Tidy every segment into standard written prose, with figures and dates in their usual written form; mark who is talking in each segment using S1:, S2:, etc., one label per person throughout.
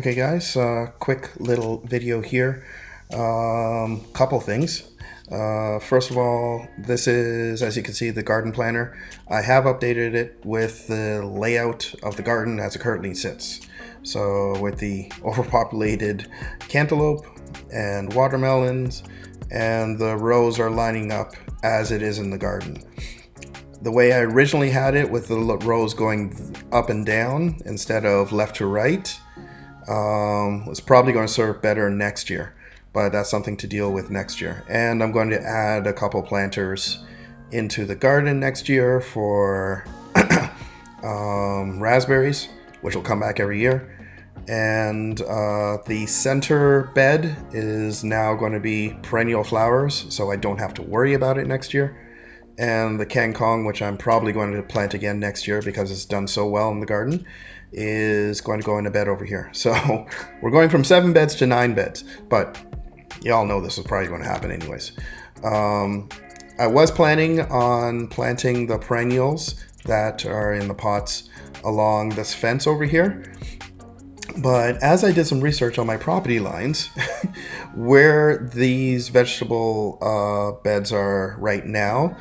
S1: Okay guys, quick little video here. Couple things. First of all, this is, as you can see, the garden planner. I have updated it with the layout of the garden as it currently sits. So with the overpopulated cantaloupe and watermelons, and the rows are lining up as it is in the garden. The way I originally had it, with the rows going up and down instead of left to right, was probably going to serve better next year, but that's something to deal with next year. And I'm going to add a couple planters into the garden next year for raspberries, which will come back every year. And the center bed is now going to be perennial flowers, so I don't have to worry about it next year. And the kangkong, which I'm probably going to plant again next year because it's done so well in the garden, is going to go in a bed over here. So we're going from 7 beds to 9 beds, but y'all know this is probably going to happen anyways. I was planning on planting the perennials that are in the pots along this fence over here. But as I did some research on my property lines, where these vegetable beds are right now,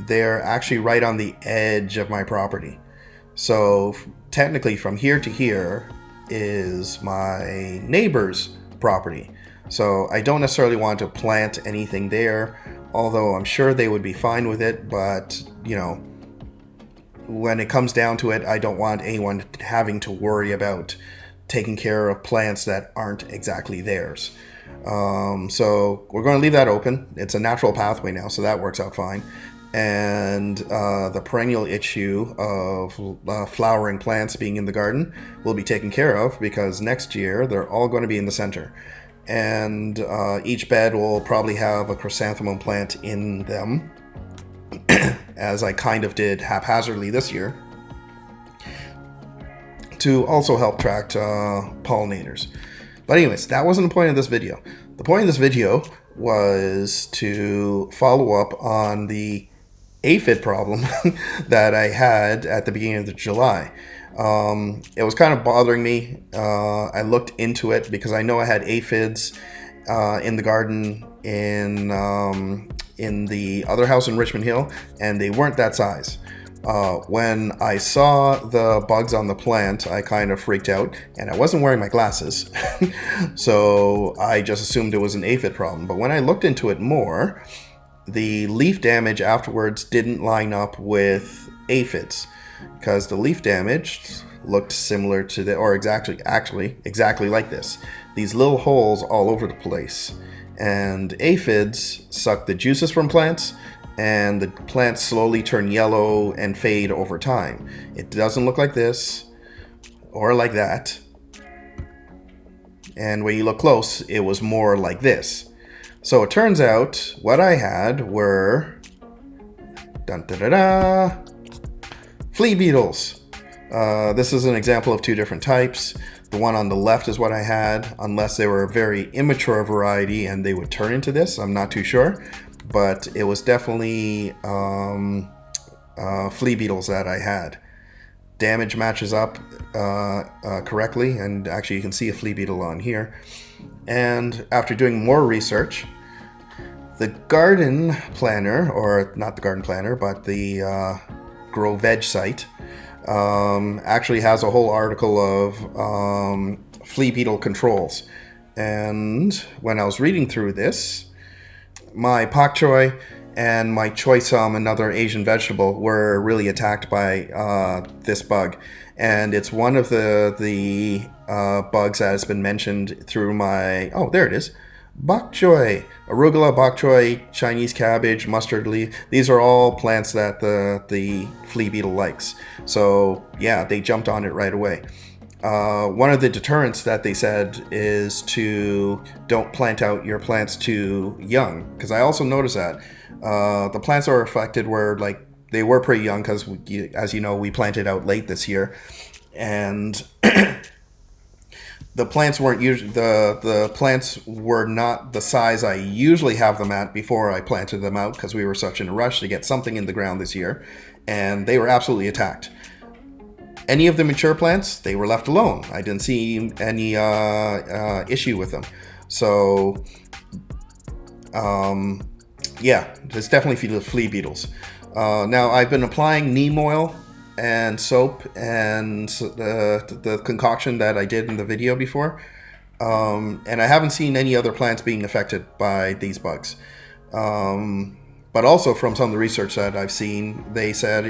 S1: they're actually right on the edge of my property. So technically from here to here is my neighbor's property. So I don't necessarily want to plant anything there, although I'm sure they would be fine with it. But, you know, when it comes down to it, I don't want anyone having to worry about taking care of plants that aren't exactly theirs. So we're going to leave that open. It's a natural pathway now, so that works out fine. And the perennial issue of flowering plants being in the garden will be taken care of, because next year they're all going to be in the center. And each bed will probably have a chrysanthemum plant in them, as I kind of did haphazardly this year, to also help attract pollinators. But anyways, that wasn't the point of this video. The point of this video was to follow up on the aphid problem that I had at the beginning of July. It was kind of bothering me. I looked into it because I know I had aphids in the garden in the other house in Richmond Hill, and they weren't that size. When I saw the bugs on the plant, I kind of freaked out, and I wasn't wearing my glasses. So I just assumed it was an aphid problem. But when I looked into it more, the leaf damage afterwards didn't line up with aphids, because the leaf damage looked similar to exactly like this. These little holes all over the place. And aphids suck the juices from plants, and the plants slowly turn yellow and fade over time. It doesn't look like this or like that. And when you look close, it was more like this. So it turns out what I had were flea beetles. This is an example of 2 different types. The one on the left is what I had, unless they were a very immature variety and they would turn into this. I'm not too sure. But it was definitely flea beetles that I had. Damage matches up correctly, and actually you can see a flea beetle on here. And after doing more research, the garden planner, or not the garden planner, but the Grow Veg site, actually has a whole article of flea beetle controls. And when I was reading through this, my pak choi and my choy sum, another Asian vegetable, were really attacked by this bug. And it's one of the bugs that has been mentioned through my, oh, there it is, bok choy, arugula, bok choy, Chinese cabbage, mustard leaf. These are all plants that the flea beetle likes. So yeah, they jumped on it right away. One of the deterrents that they said is to don't plant out your plants too young, because I also noticed that the plants that were affected were they were pretty young, because as you know, we planted out late this year, and the plants weren't usually the plants were not the size I usually have them at before I planted them out, because we were such in a rush to get something in the ground this year, and they were absolutely attacked. any of the mature plants, they were left alone. I didn't see any issue with them. So yeah, there's definitely flea beetles. Now I've been applying neem oil and soap and the concoction that I did in the video before, and I haven't seen any other plants being affected by these bugs. But also from some of the research that I've seen, they said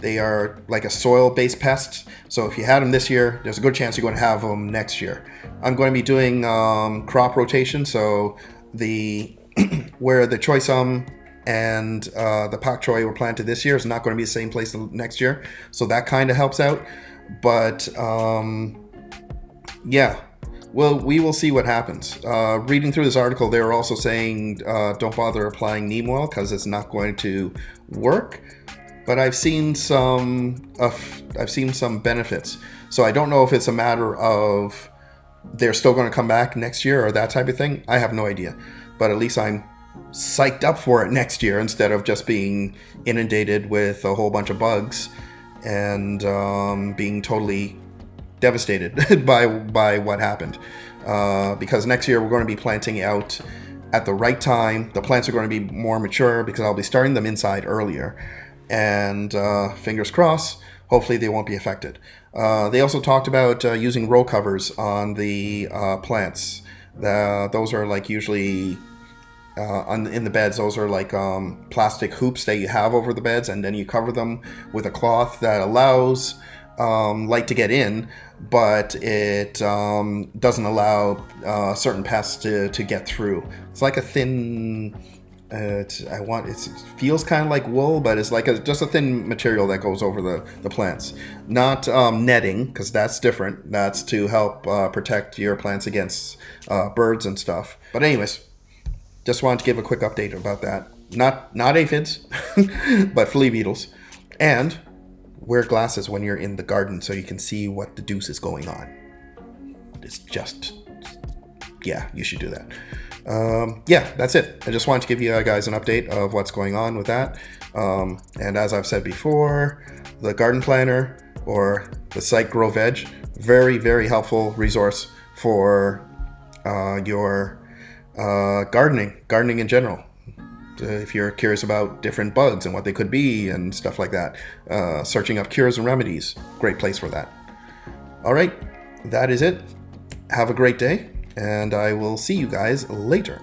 S1: they are like a soil-based pest. So if you had them this year, there's a good chance you're going to have them next year. I'm going to be doing crop rotation, so where the choy sum and the pak choi were planted this year is not going to be the same place next year. So that kind of helps out. But yeah. Well, we will see what happens. Reading through this article, they were also saying don't bother applying neem oil because it's not going to work. But I've seen some benefits. So I don't know if it's a matter of they're still going to come back next year or that type of thing. I have no idea. But at least I'm psyched up for it next year instead of just being inundated with a whole bunch of bugs and being totally devastated by what happened, because next year we're going to be planting out at the right time. The plants are going to be more mature because I'll be starting them inside earlier, and fingers crossed, hopefully they won't be affected. They also talked about using row covers on the plants. Those are like usually in the beds, those are like plastic hoops that you have over the beds, and then you cover them with a cloth that allows light to get in, but it doesn't allow certain pests to get through. It's like a thin, it feels kind of like wool, but it's like just a thin material that goes over the plants. Not netting, because that's different. That's to help protect your plants against birds and stuff. But anyways, just wanted to give a quick update about that. Not aphids, but flea beetles. And wear glasses when you're in the garden so you can see what the deuce is going on. It's just, yeah, you should do that. Yeah, that's it. I just wanted to give you guys an update of what's going on with that. And as I've said before, the garden planner or the site Grow Veg, very, very helpful resource for your gardening in general. If you're curious about different bugs and what they could be and stuff like that, searching up cures and remedies, great place for that. All right, that is it. Have a great day, and I will see you guys later.